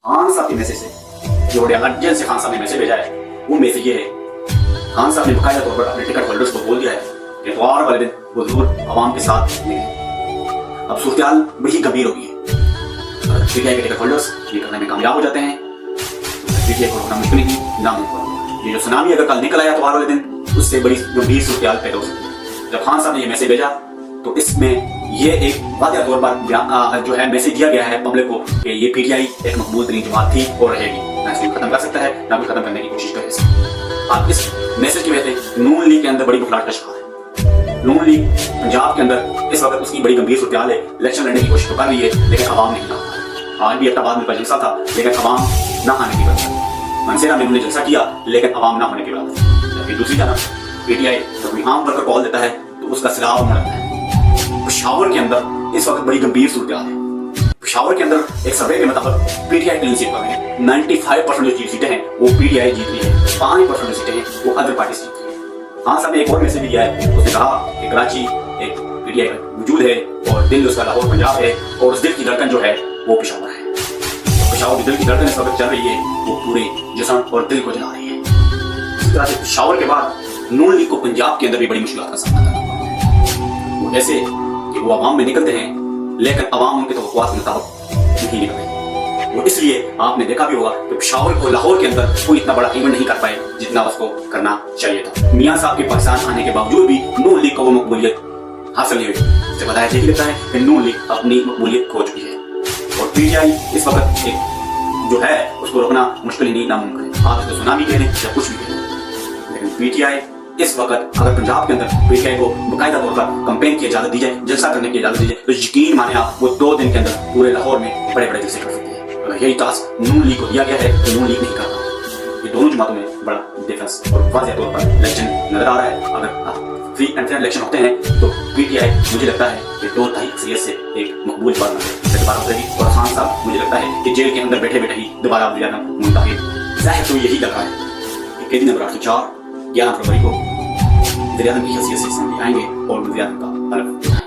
खान साहब के मैसेज से जो बड़े अर्जेंट से खान साहब ने मैसेज भेजा है, वो मैसेज ये है, खान साहब ने बकायदा तौर पर अपने टिकट होल्डर्स को बोल दिया है कि इतवार वाले दिन वो जरूर आवाम के साथ मिलेंगे। अब सूरत बड़ी गंभीर हो गई है। अगर पीटीआई के टिकट होल्डर्स ये करने में कामयाब हो जाते हैं तो पीटीआई को रोकना मुमकिन ही नामुमकिन। ये जो सुनामी अगर कल निकल आया इतवार वाले दिन, उससे बड़ी गंभीर सूरत पैदा हो सकती है। जब खान साहब ने ये मैसेज भेजा तो इसमें ये एक वादिया तौर पर जो है मैसेज दिया गया है पब्लिक को कि ये पीटीआई एक मकबूल तरीन जमात थी और रहेगी, ना इसको खत्म कर सकता है ना भी खत्म करने की कोशिश कर सकता है। आप इस मैसेज की वजह से नून लीग के अंदर बड़ी बुखलाहट का शिकार है। नून लीग पंजाब के अंदर इस वक्त उसकी बड़ी गंभीर सूरत है। इलेक्शन लड़ने की कोशिश तो कर रही है लेकिन अवाम नहीं आ। आज भी इफ्ताबाद में जलसा था लेकिन अवाम ना आने की वजह से। मनसेरा में उन्होंने जलसा किया लेकिन अवाम ना होने की वजह से। जबकि दूसरी तरफ पीटीआई जब आम वर्कर कॉल देता है तो उसका सिलाव मुड़ता है। पेशावर के अंदर इस वक्त बड़ी गंभीर सूरत है। पेशावर के अंदर एक सर्वे के मुताबिक पीटीआई क्लीन सीट पर है। 95% जो सीटें हैं वो पीटीआई जीत रही है, 5% जो सीटें हैं वो अदर पार्टी जीत रही है। हाँ साहब ने एक और मैसेज दिया है, उसने कहा कि कराची एक पीटीआई का वजूद है और दिल उसका लाहौर पंजाब है और उस दिल की धड़कन जो है वो पेशावर है। पेशावर की दिल की धड़कन इस वक्त चल रही है, वो पूरे जिस्म और दिल को जला रही है। इस तरह से पेशावर के बाद नून लीग को पंजाब के अंदर भी बड़ी मुश्किल का सामना करना पड़ता है। वो ऐसे कि वो अवाम में निकलते हैं लेकिन अवाम उनके तवक्कुआत के मुताबिक नहीं निकलते। वो इसलिए आपने देखा भी होगा कि पेशावर को लाहौर के अंदर कोई इतना बड़ा इवेंट नहीं कर पाए जितना उसको करना चाहिए था। मियां साहब के पाकिस्तान आने के बावजूद भी नून लीग को वो मकबूलियत हासिल नहीं हुई। इससे बताया यही लगता है कि नून लीग अपनी मकबूलियत खो चुकी है और पीटीआई इस वक्त एक जो है उसको रोकना मुश्किल ही नहीं नामुमकिन है। आप इसको सुनामी कह लें या कुछ भी कह लें, लेकिन पीटीआई इस वक्त अगर पंजाब के अंदर पीटीआई को बाकायदा तौर पर कैंपेन की इजाजत दी जाए, जलसा करने की इजाजत दी जाए, तो यकीन माने आप वो 2 दिन के अंदर पूरे लाहौर में बड़े बड़े जलसे कर सकती है। अगर यही टास्क नून लीग को दिया गया है तो नून लीग नहीं करता। ये दोनों जमातों में बड़ा डिफरेंस और वाज़ेह तौर पर इलेक्शन नजर आ रहा है। अगर फ्री एंड फेयर इलेक्शन होते हैं तो पीटीआई मुझे लगता है कि 2/3 अक्सरियत से एक मकबूल बात दोबारा उतरेगी और खान साहब मुझे लगता है कि जेल के अंदर बैठे बैठे ही दोबारा मुंतखब। जाहिर तो यही लग रहा है कि कैदी नंबर 804 11 फरवरी को वज़ीर-ए-आज़म की हैसियत से आएंगे और वज़ीर-ए-आज़म का हलफ